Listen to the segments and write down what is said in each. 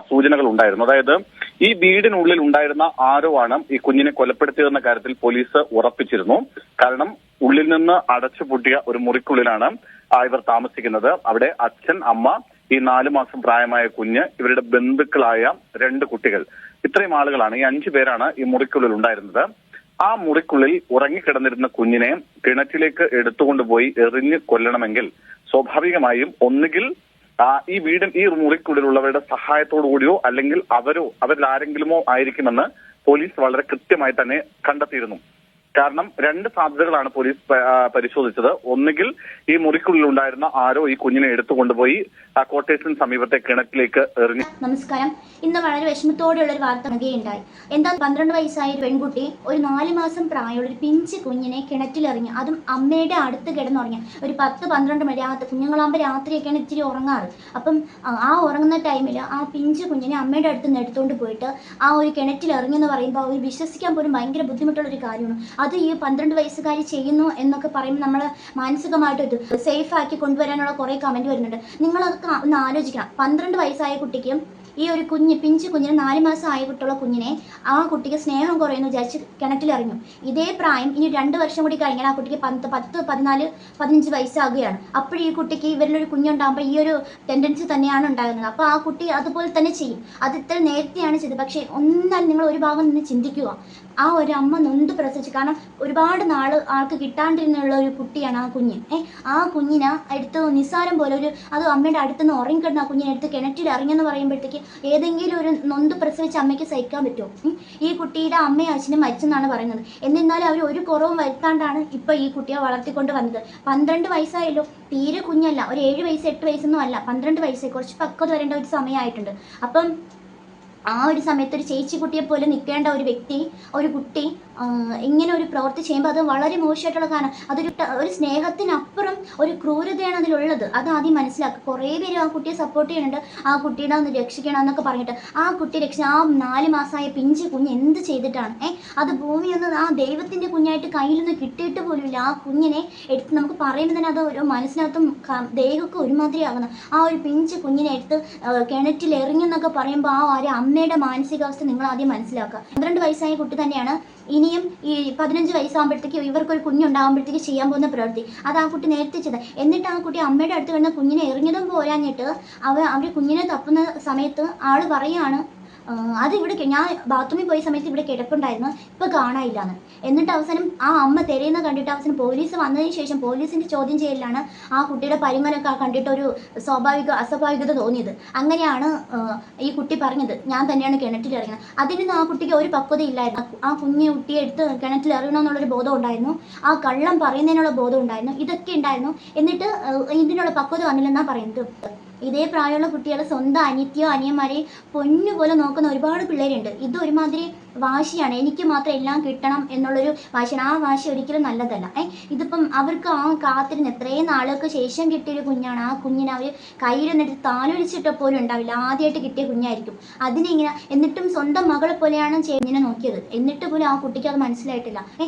സൂചനകൾ ഉണ്ടായിരുന്നു. അതായത് ഈ വീടിനുള്ളിൽ ഉണ്ടായിരുന്ന ആരോ ആണ് ഈ കുഞ്ഞിനെ കൊലപ്പെടുത്തിയതെന്ന കാര്യത്തിൽ പോലീസ് ഉറപ്പിച്ചിരുന്നു. കാരണം ഉള്ളിൽ നിന്ന് അടച്ചുപൂട്ടിയ ഒരു മുറിക്കുള്ളിലാണ് ഇവർ താമസിക്കുന്നത്. അവിടെ അച്ഛൻ, അമ്മ, ഈ 4 മാസം പ്രായമായ കുഞ്ഞ്, ഇവരുടെ ബന്ധുക്കളായ 2 കുട്ടികൾ, ഇത്രയും ആളുകളാണ്, ഈ 5 പേരാണ് ഈ മുറിക്കുള്ളിൽ ഉണ്ടായിരുന്നത്. ആ മുറിക്കുള്ളിൽ ഉറങ്ങിക്കിടന്നിരുന്ന കുഞ്ഞിനെ കിണറ്റിലേക്ക് എടുത്തുകൊണ്ടുപോയി എറിഞ്ഞ് കൊല്ലണമെങ്കിൽ സ്വാഭാവികമായും ഒന്നുകിൽ ഈ മുറിക്കുള്ളിലുള്ളവരുടെ സഹായത്തോടു കൂടിയോ അല്ലെങ്കിൽ അവരിൽ ആരെങ്കിലുമോ ആയിരിക്കുമെന്ന് പോലീസ് വളരെ കൃത്യമായി തന്നെ കണ്ടെത്തിയിരുന്നു. കാരണം 2 സാധ്യതകളാണ് പോലീസ് പരിശോധിച്ചത്. ഒന്നുകിൽ ഈ മുറിക്കുള്ളിൽ ഉണ്ടായിരുന്ന ആരോ ഈ കുഞ്ഞിനെ എടുത്തുകൊണ്ടുപോയി കോട്ടേഴ്സിന് സമീപത്തെ കിണറ്റിലേക്ക് എറിഞ്ഞു. നമസ്കാരം. ഇന്ന് വളരെ വിഷമത്തോടെയുള്ള ഒരു വാർത്ത നൽകുകയുണ്ടായി. എന്താ 12 വയസ്സായ ഒരു പെൺകുട്ടി ഒരു 4 മാസം പ്രായമുള്ള ഒരു പിഞ്ച് കുഞ്ഞിനെ കിണറ്റിലെറിഞ്ഞു. അതും അമ്മയുടെ അടുത്ത് കിടന്നുറങ്ങി. ഒരു 10-12 മണി കുഞ്ഞുങ്ങളാകുമ്പോൾ രാത്രിയൊക്കെയാണ് ഇച്ചിരി ഉറങ്ങാറ്. അപ്പം ആ ഉറങ്ങുന്ന ടൈമിൽ ആ പിഞ്ച് കുഞ്ഞിനെ അമ്മയുടെ അടുത്ത് നിന്ന് എടുത്തുകൊണ്ട് പോയിട്ട് ആ ഒരു കിണറ്റിലെറിഞ്ഞെന്ന് പറയുമ്പോൾ അവർ വിശ്വസിക്കാൻ പോലും ഭയങ്കര ബുദ്ധിമുട്ടുള്ളൊരു കാര്യമാണ്. അത് ഈ 12 വയസ്സുകാരി ചെയ്യുന്നു എന്നൊക്കെ പറയുമ്പോൾ നമ്മൾ മാനസികമായിട്ട് ഇത് സേഫ് ആക്കി കൊണ്ടുവരാനുള്ള കുറേ കമൻറ്റ് വരുന്നുണ്ട്. നിങ്ങളതൊക്കെ ഒന്ന് ആലോചിക്കണം. 12 വയസ്സായ കുട്ടിക്ക് ഈ ഒരു പിഞ്ചു കുഞ്ഞിന് 4 മാസം ആയ കുട്ടിയുള്ള കുഞ്ഞിനെ ആ കുട്ടിക്ക് സ്നേഹം കുറയുന്നു വിചാരിച്ച് കിണറ്റിലെറിഞ്ഞു. ഇതേ പ്രായം ഇനി 2 വർഷം കൂടി കഴിഞ്ഞാൽ ആ കുട്ടിക്ക് 10, 14, 15 വയസ്സാകുകയാണ്. അപ്പോൾ ഈ കുട്ടിക്ക് ഇവരിലൊരു കുഞ്ഞുണ്ടാകുമ്പോൾ ഈ ഒരു ടെൻഡൻസി തന്നെയാണ് ഉണ്ടാകുന്നത്. അപ്പോൾ ആ കുട്ടി അതുപോലെ തന്നെ ചെയ്യും. അത് ഇത്ര നേരത്തെയാണ് ചെയ്തത്. പക്ഷേ ഒന്നാലും നിങ്ങൾ ഒരു ഭാഗം നിന്ന് ചിന്തിക്കുക. ആ ഒരു അമ്മ നൊന്ത് പ്രസവിച്ചു. കാരണം ഒരുപാട് നാൾ ആൾക്ക് കിട്ടാണ്ടിരുന്നുള്ള ഒരു കുട്ടിയാണ് ആ കുഞ്ഞ്. ആ കുഞ്ഞിനെ എടുത്ത് നിസ്സാരം പോലെ അത് അമ്മയുടെ അടുത്തുനിന്ന് ഉറങ്ങിക്കിടന്ന ആ കുഞ്ഞിനെ എടുത്ത് കിണറ്റിൽ ഇറങ്ങിയെന്ന് പറയുമ്പോഴത്തേക്ക് ഏതെങ്കിലും ഒരു നൊന്ത് പ്രസവിച്ച അമ്മയ്ക്ക് സഹിക്കാൻ പറ്റുമോ? ഈ കുട്ടിയുടെ അമ്മയും അച്ഛനും മരിച്ചെന്നാണ് പറയുന്നത്. എന്നിരുന്നാലും അവർ ഒരു കുറവും വരുത്താണ്ടാണ് ഇപ്പോൾ ഈ കുട്ടിയെ വളർത്തിക്കൊണ്ട് വന്നത്. 12 വയസ്സായല്ലോ, തീരെ കുഞ്ഞല്ല. ഒരു 7 വയസ്സ് 8 വയസ്സൊന്നും അല്ല, 12 വയസ്സ്. കുറച്ച് പക്വത വരേണ്ട ഒരു സമയമായിട്ടുണ്ട്. അപ്പം ആ ഒരു സമയത്ത് ഒരു ചേച്ചി കുട്ടിയെ പോലെ നിൽക്കേണ്ട ഒരു വ്യക്തി, ഒരു കുട്ടി ഇങ്ങനെ ഒരു പ്രവൃത്തി ചെയ്യുമ്പോൾ അത് വളരെ മോശമായിട്ടുള്ള കാരണം. ഒരു സ്നേഹത്തിനപ്പുറം ഒരു ക്രൂരതയാണ് അതിലുള്ളത്. അത് ആദ്യം മനസ്സിലാക്കുക. കുറേ പേര് ആ കുട്ടിയെ സപ്പോർട്ട് ചെയ്യുന്നുണ്ട്. ആ കുട്ടിയുടെ ഒന്ന് രക്ഷിക്കണം എന്നൊക്കെ പറഞ്ഞിട്ട് ആ കുട്ടി ആ 4 മാസമായ പിഞ്ച് കുഞ്ഞ് എന്ത് ചെയ്തിട്ടാണ്? അത് ഭൂമിയൊന്നും ആ ദൈവത്തിൻ്റെ കുഞ്ഞായിട്ട് കയ്യിലൊന്നും കിട്ടിയിട്ട് പോലുമില്ല. ആ കുഞ്ഞിനെ എടുത്ത് നമുക്ക് പറയുമ്പോൾ തന്നെ അത് ഒരു മനസ്സിനകത്തും ദേഹമൊക്കെ ഒരുമാതിരി ആകുന്നു. ആ ഒരു പിഞ്ച് കുഞ്ഞിനെ എടുത്ത് കിണറ്റിൽ എറിഞ്ഞെന്നൊക്കെ പറയുമ്പോൾ ആ ഒരു അമ്മയുടെ മാനസികാവസ്ഥ നിങ്ങൾ ആദ്യം മനസ്സിലാക്കുക. 12 വയസ്സായ കുട്ടി തന്നെയാണ് ഇനിയും ഈ 15 വയസ്സാകുമ്പോഴത്തേക്ക് ഇവർക്കൊരു കുഞ്ഞുണ്ടാകുമ്പോഴത്തേക്ക് ചെയ്യാൻ പോകുന്ന പ്രവൃത്തി. അത് ആ കുട്ടി നേരത്തെ ചെയ്തത്. എന്നിട്ട് ആ കുട്ടി അമ്മയുടെ അടുത്ത് കിടന്ന കുഞ്ഞിനെ എറിഞ്ഞതും പോരാഞ്ഞിട്ട് അവർ കുഞ്ഞിനെ തപ്പുന്ന സമയത്ത് ആൾ പറയുകയാണ് അതിവിടെ ഞാൻ ബാത്റൂമിൽ പോയ സമയത്ത് ഇവിടെ കിടപ്പുണ്ടായിരുന്നു, ഇപ്പോൾ കാണാനില്ലാന്ന്. എന്നിട്ട് അവസാനം ആ അമ്മ തിരയുന്ന കണ്ടിട്ട് അവസാനം പോലീസ് വന്നതിന് ശേഷം പോലീസിൻ്റെ ചോദ്യം ചെയ്യലിലാണ് ആ കുട്ടിയുടെ പരിങ്ങലൊക്കെ കണ്ടിട്ടൊരു അസ്വാഭാവികത തോന്നിയത്. അങ്ങനെയാണ് ഈ കുട്ടി പറഞ്ഞത് ഞാൻ തന്നെയാണ് കിണറ്റിലിറങ്ങുന്നത്. അതിനൊന്നും ആ കുട്ടിക്ക് ഒരു പക്വത ഇല്ലായിരുന്നു. ആ കുഞ്ഞു കുട്ടിയെ എടുത്ത് കിണറ്റിലിറങ്ങണമെന്നുള്ളൊരു ബോധം ഉണ്ടായിരുന്നു. ആ കള്ളം പറയുന്നതിനുള്ള ബോധം ഉണ്ടായിരുന്നു. ഇതൊക്കെ ഉണ്ടായിരുന്നു. എന്നിട്ട് ഇതിനുള്ള പക്വത വന്നില്ലെന്നാണ് പറയുന്നത്. ഇതേ പ്രായമുള്ള കുട്ടികൾ സ്വന്തം അനിയത്തിയോ അനിയന്മാരെയും പൊന്നുപോലെ നോക്കുന്ന ഒരുപാട് പിള്ളേരുണ്ട്. ഇത് ഒരുമാതിരി വാശിയാണ്. എനിക്ക് മാത്രം എല്ലാം കിട്ടണം എന്നുള്ളൊരു വാശിയാണ്. ആ വാശി ഒരിക്കലും നല്ലതല്ല. ഇതിപ്പം അവർക്ക് ആ കാത്തിരുന്ന് എത്രയും നാളുകൾക്ക് ശേഷം കിട്ടിയൊരു കുഞ്ഞാണ്. ആ കുഞ്ഞിനെ അവർ കയ്യിലൊന്നിട്ട് താലൊലിച്ചിട്ട് പോലും ഉണ്ടാവില്ല. ആദ്യമായിട്ട് കിട്ടിയ കുഞ്ഞായിരിക്കും. അതിനിങ്ങനെ എന്നിട്ടും സ്വന്തം മകളെ പോലെയാണ് കുഞ്ഞിനെ നോക്കിയത്. എന്നിട്ട് പോലും ആ കുട്ടിക്ക് അത് മനസ്സിലായിട്ടില്ല.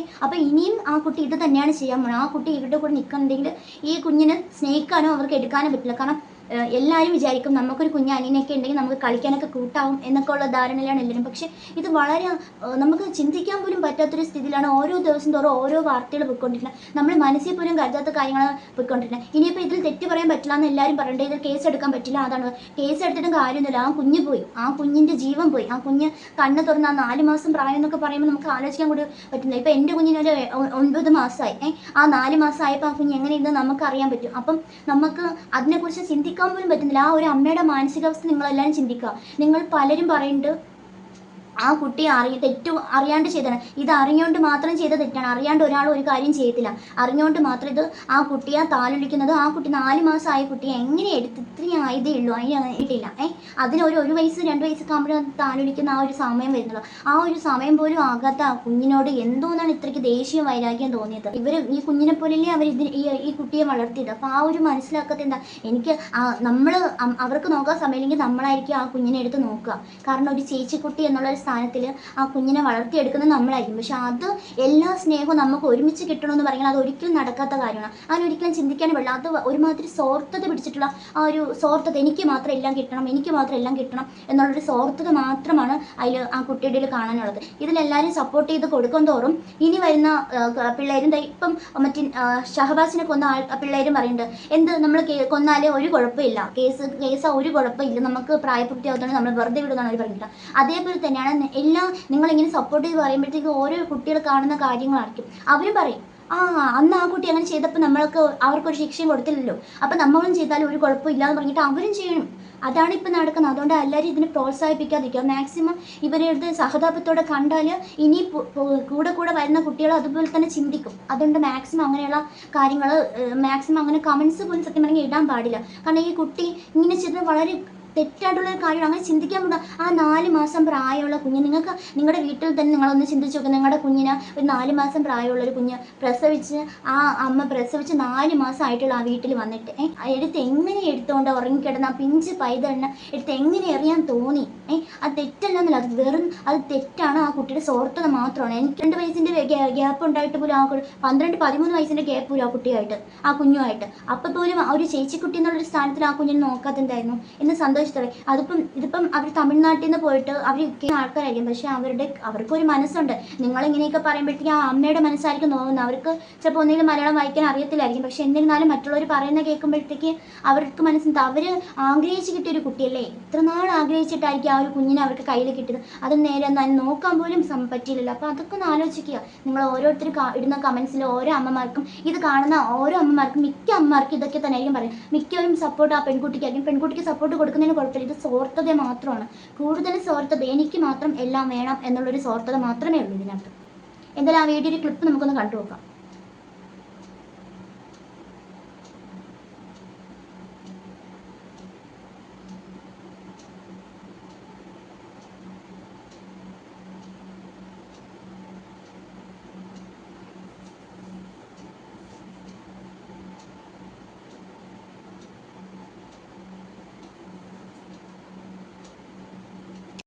അപ്പം ഇനിയും ആ കുട്ടി ഇത് തന്നെയാണ് ചെയ്യാൻ പോകുന്നത്. ആ കുട്ടി ഇവരുടെ കൂടെ നിൽക്കുന്നുണ്ടെങ്കിൽ ഈ കുഞ്ഞിനെ സ്നേഹിക്കാനോ അവർക്ക് എടുക്കാനോ പറ്റില്ല. കാരണം എല്ലാവരും വിചാരിക്കും നമുക്കൊരു കുഞ്ഞ് അനിയനൊക്കെ ഉണ്ടെങ്കിൽ നമുക്ക് കളിക്കാനൊക്കെ കൂട്ടാവും എന്നൊക്കെ ഉള്ള ധാരണയിലാണ് എല്ലാവരും. പക്ഷേ ഇത് വളരെ നമുക്ക് ചിന്തിക്കാൻ പോലും പറ്റാത്തൊരു സ്ഥിതിയിലാണ് ഓരോ ദിവസം തോറും ഓരോ വാർത്തകൾ പോയിക്കൊണ്ടിരിക്കുന്നത്. നമ്മൾ മനസ്സിൽ പോലും കരുതാത്ത കാര്യങ്ങൾ പോയിക്കൊണ്ടിരിക്കുന്നത്. ഇനിയിപ്പോൾ ഇതിൽ തെറ്റ് പറയാൻ പറ്റില്ല എന്ന് എല്ലാവരും പറയണ്ടേ, ഇതിൽ കേസ് എടുക്കാൻ പറ്റില്ല. അതാണ് കേസ് എടുത്തിട്ടും കാര്യമൊന്നുമില്ല. ആ കുഞ്ഞ് പോയി, ആ കുഞ്ഞിൻ്റെ ജീവൻ പോയി. ആ കുഞ്ഞ് കണ്ണ് തുറന്ന് ആ 4 മാസം പ്രായം എന്നൊക്കെ പറയുമ്പോൾ നമുക്ക് ആലോചിക്കാൻ കൂടി പറ്റുന്നില്ല. ഇപ്പോൾ എൻ്റെ കുഞ്ഞിനൊരു 9 മാസമായി. ആ 4 മാസമായപ്പോൾ ആ കുഞ്ഞ് എങ്ങനെ ഇന്ന് നമുക്കറിയാൻ പറ്റും. അപ്പം നമുക്ക് അതിനെക്കുറിച്ച് ചിന്തിക്കാൻ പോലും പറ്റുന്നില്ല. ആ ഒരു അമ്മയുടെ മാനസികാവസ്ഥ നിങ്ങളെല്ലാവരും ചിന്തിക്കുക. നിങ്ങൾ പലരും പറയുന്നുണ്ട് ആ കുട്ടി തെറ്റു അറിയാണ്ട് ചെയ്തതാണ്. ഇത് അറിഞ്ഞുകൊണ്ട് മാത്രം ചെയ്ത തെറ്റാണ്. അറിയാണ്ട് ഒരാൾ ഒരു കാര്യം ചെയ്യത്തില്ല. അറിഞ്ഞുകൊണ്ട് മാത്രം ഇത് ആ കുട്ടിയെ താലൊലിക്കുന്നത്. ആ കുട്ടി 4 മാസമായ കുട്ടിയെ എങ്ങനെ എടുത്ത് ഇത്രയും ആയതേ ഉള്ളൂ, അതിനിട്ടില്ല. അതിന് 1 വയസ്സ് 2 വയസ്സൊക്കെ ആകുമ്പോൾ താലൊലിക്കുന്ന ആ ഒരു സമയം വരുന്നുള്ളൂ. ആ ഒരു സമയം പോലും ആകാത്ത ആ കുഞ്ഞിനോട് എന്തോന്നാണ് ഇത്രയ്ക്ക് ദേഷ്യവും വൈരാഗ്യം തോന്നിയത്? ഇവർ ഈ കുഞ്ഞിനെ പോലെയല്ലേ അവർ ഈ കുട്ടിയെ വളർത്തിയത്. അപ്പോൾ ആ ഒരു മനസ്സിലാക്കാത്ത എന്താ എനിക്ക് അവർക്ക് നോക്കാൻ സമയമില്ലെങ്കിൽ നമ്മളായിരിക്കും ആ കുഞ്ഞിനെ എടുത്ത് നോക്കുക. കാരണം ഒരു ചേച്ചിക്കുട്ടി എന്നുള്ള സ്ഥാനത്തിൽ ആ കുഞ്ഞിനെ വളർത്തിയെടുക്കുന്നത് നമ്മളായിരിക്കും. പക്ഷെ അത് എല്ലാ സ്നേഹവും നമുക്ക് ഒരുമിച്ച് കിട്ടണമെന്ന് പറയുന്നത് അത് ഒരിക്കലും നടക്കാത്ത കാര്യമാണ്. അങ്ങനെ ഒരിക്കലും ചിന്തിക്കാൻ പാടില്ല. അത് ഒരുമാതിരി സ്വാർത്ഥത പിടിച്ചിട്ടുള്ള ആ ഒരു സ്വാർത്ഥത, എനിക്ക് മാത്രം എല്ലാം കിട്ടണം, എനിക്ക് മാത്രം എല്ലാം കിട്ടണം എന്നുള്ളൊരു സ്വാർത്ഥത മാത്രമാണ് അതിൽ ആ കുട്ടിയുടെ ഇടയിൽ കാണാനുള്ളത്. ഇതിലെല്ലാവരും സപ്പോർട്ട് ചെയ്ത് കൊടുക്കും തോറും ഇനി വരുന്ന പിള്ളേരും ഇപ്പം മറ്റേ ഷഹബാസിനെ കൊന്ന പിള്ളേരും പറയുന്നുണ്ട്, എന്ത് നമ്മൾ കൊന്നാലേ ഒരു കുഴപ്പമില്ല, കേസ് ഒരു കുഴപ്പമില്ല, നമുക്ക് പ്രായപൂർത്തിയാകത്തോണ്ട് നമ്മൾ വെറുതെ വിടുന്നതാണ് അവർ പറഞ്ഞിട്ട്. അതേപോലെ തന്നെയാണ് എല്ലാം നിങ്ങളിങ്ങനെ സപ്പോർട്ട് ചെയ്ത് പറയുമ്പോഴത്തേക്ക് ഓരോ കുട്ടികൾ കാണുന്ന കാര്യങ്ങളായിരിക്കും അവരും പറയും, അന്ന് ആ കുട്ടി അങ്ങനെ ചെയ്തപ്പോൾ അവർക്കൊരു ശിക്ഷയും കൊടുത്തില്ലല്ലോ, അപ്പം നമ്മളും ചെയ്താലും ഒരു കുഴപ്പമില്ല എന്ന് പറഞ്ഞിട്ട് അവരും ചെയ്യണം. അതാണ് ഇപ്പം നടക്കുന്നത്. അതുകൊണ്ട് എല്ലാവരും ഇതിനെ പ്രോത്സാഹിപ്പിക്കാതിരിക്കുക. മാക്സിമം ഇവരുടെ സഹതാപത്തോടെ കണ്ടാൽ ഇനി കൂടെ വരുന്ന കുട്ടികൾ അതുപോലെ തന്നെ ചിന്തിക്കും. അതുകൊണ്ട് മാക്സിമം അങ്ങനെയുള്ള കാര്യങ്ങൾ മാക്സിമം അങ്ങനെ കമൻസ് പോലും സത്യം പറഞ്ഞാൽ ഇടാൻ പാടില്ല. കാരണം ഈ കുട്ടി ഇങ്ങനെ ചെയ്തത് വളരെ തെറ്റായിട്ടുള്ളൊരു കാര്യമാണ്. അങ്ങനെ ചിന്തിക്കാൻ പറ്റില്ല. ആ 4 മാസം പ്രായമുള്ള കുഞ്ഞ്, നിങ്ങൾക്ക് നിങ്ങളുടെ വീട്ടിൽ തന്നെ നിങ്ങളൊന്ന് ചിന്തിച്ച് നോക്കുക. നിങ്ങളുടെ കുഞ്ഞിന് ഒരു 4 മാസം പ്രായമുള്ളൊരു കുഞ്ഞ് പ്രസവിച്ച് ആ അമ്മ പ്രസവിച്ച് 4 മാസം ആയിട്ടുള്ള ആ വീട്ടിൽ വന്നിട്ട് എടുത്ത് എങ്ങനെ എടുത്തുകൊണ്ട് ഉറങ്ങിക്കിടന്ന ആ പിഞ്ച് പൈതലിനെ എടുത്ത് എങ്ങനെ എറിയാൻ തോന്നി? അത് തെറ്റല്ലെന്നല്ല, അത് തെറ്റാണ്. ആ കുട്ടിയുടെ സ്വാർത്ഥത മാത്രമാണ്. എനിക്ക് 2 വയസ്സിൻ്റെ ഗ്യാപ്പ് ഉണ്ടായിട്ട് പോലും ആ 12-13 വയസ്സിൻ്റെ ഗ്യാപ്പ് പോലും ആ കുട്ടിയായിട്ട് ആ കുഞ്ഞുമായിട്ട് അപ്പോൾ പോലും ആ ഒരു ചേച്ചിക്കുട്ടി എന്നുള്ളൊരു സ്ഥാനത്തിൽ ആ കുഞ്ഞിനെ നോക്കാത്തുണ്ടായിരുന്നു എന്ന് സന്തോഷം. ഇതിപ്പം അവർ തമിഴ്നാട്ടിൽ നിന്ന് പോയിട്ട് അവർ ആൾക്കാരായിരിക്കും, പക്ഷെ അവർക്കൊരു മനസ്സുണ്ട്. നിങ്ങളിങ്ങനെയൊക്കെ പറയുമ്പോഴത്തേക്ക് ആ അമ്മയുടെ മനസ്സായിരിക്കും നോക്കുന്നത്. അവർക്ക് ചിലപ്പോൾ ഒന്നെങ്കിലും മലയാളം വായിക്കാൻ അറിയത്തില്ലായിരിക്കും, പക്ഷെ എന്നിരുന്നാലും മറ്റുള്ളവർ പറയുന്ന കേൾക്കുമ്പോഴത്തേക്ക് അവർക്ക് മനസ്സിലാവും അവർ ആഗ്രഹിച്ച് കിട്ടിയൊരു കുട്ടിയല്ലേ, ഇത്ര നാൾ ആഗ്രഹിച്ചിട്ടായിരിക്കും ആ ഒരു കുഞ്ഞിനെ അവർക്ക് കയ്യിൽ കിട്ടിയത്. അത് നേരെ നോക്കാൻ പോലും പറ്റിയില്ലല്ലോ. അപ്പോൾ അതൊക്കെ ഒന്ന് ആലോചിക്കുക. നിങ്ങൾ ഓരോരുത്തർ ഇടുന്ന കമൻസിൽ ഓരോ അമ്മമാർക്കും, ഇത് കാണുന്ന ഓരോ അമ്മമാർക്കും, മിക്ക അമ്മമാർക്കും ഇതൊക്കെ തന്നെ ആയിരിക്കും പറയും. മിക്കവരും സപ്പോർട്ട് ആ പെൺകുട്ടിക്കായിരിക്കും. പെൺകുട്ടിക്ക് സപ്പോർട്ട് കൊടുക്കുന്നതിന് കുഴപ്പമില്ല, ഇത് സ്വാർത്ഥത മാത്രമാണ്. കൂടുതൽ സ്വാർത്ഥത, എനിക്ക് മാത്രം എല്ലാം വേണം എന്നുള്ളൊരു സ്വാർത്ഥത മാത്രമേ ഉള്ളൂ ഇതിനകത്ത്. എന്തായാലും ആ വീഡിയോയുടെ ക്ലിപ്പ് നമുക്കൊന്ന് കണ്ടു നോക്കാം.